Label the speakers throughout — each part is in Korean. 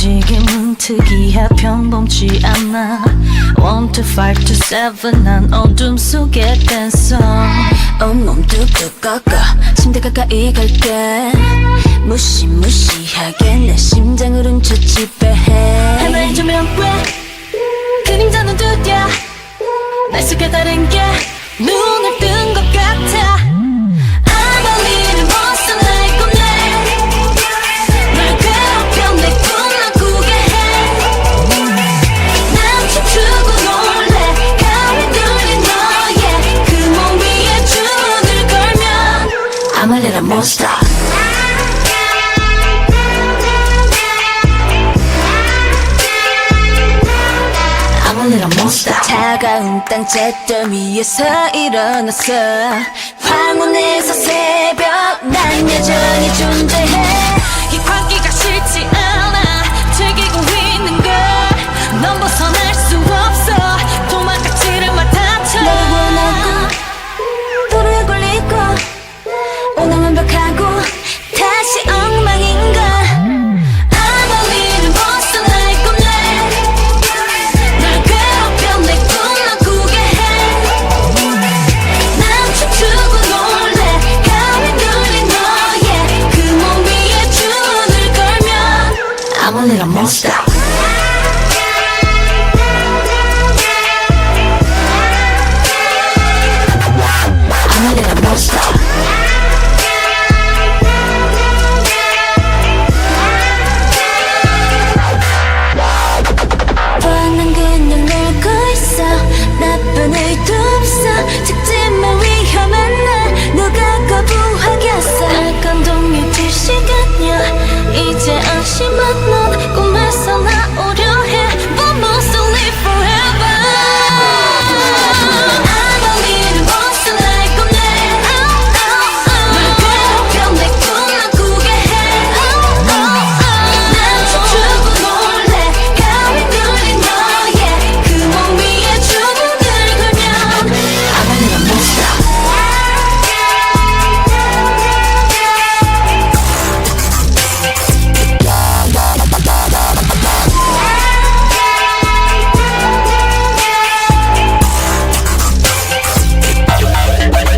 Speaker 1: 움직임은 특이해 평범치 않아 1, 2, 5, 2, 7 난 어둠 속의 댄서
Speaker 2: 온몸 뚝뚝 꺾어 침대 가까이 갈게 무시무시하게 내 심장을 훔쳐 지배해
Speaker 1: 하나의 조명 왜 그림자는 두드려 날 속에 다른 게 눈을 뜬 것 같아 I'm a little monster like a man 널 괴롭혀 내 꿈만 꾸게 해난 춤추고 놀래 가위 눌린 너의 그 몸 위에 주문을 걸면
Speaker 2: I'm a little monster I'm a little monster 차가운 땅 잿더미 위에서 일어났어 황혼에서 새벽 난 여전히 존재해
Speaker 1: 이 광기가 싫지 않아 즐기고 있는 걸넌 벗어날 수 없어 도망가지를 마 다쳐
Speaker 2: 너를 원하고 불을 굴리고 오늘 완벽하고 다시 엉망인가
Speaker 1: I'm a little monster like a man 널 괴롭혀 내 꿈만 꾸게 해난 춤추고 놀래 가위 눌린 너의 그 몸 위에 주문을 걸면
Speaker 2: I'm a little monster I'm a little monster 뻔한 그냥 놀고 있어 나쁜 의도 없어 직진만 위험한 날 누가 거부하겠어
Speaker 1: 날 감동이 될 시간이야 이제 안심한 넌 꿈에서 나오려 해 But must live forever I'm a little monster like a man 널 괴롭혀 내 꿈만 꾸게 해난 춤추고 놀래 가위 눌린 너의 그 몸 위에 주문을 걸면
Speaker 2: I'm a little monster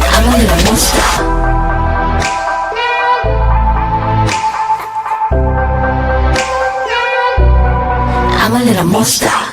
Speaker 2: I'm a little monster I'm a little monster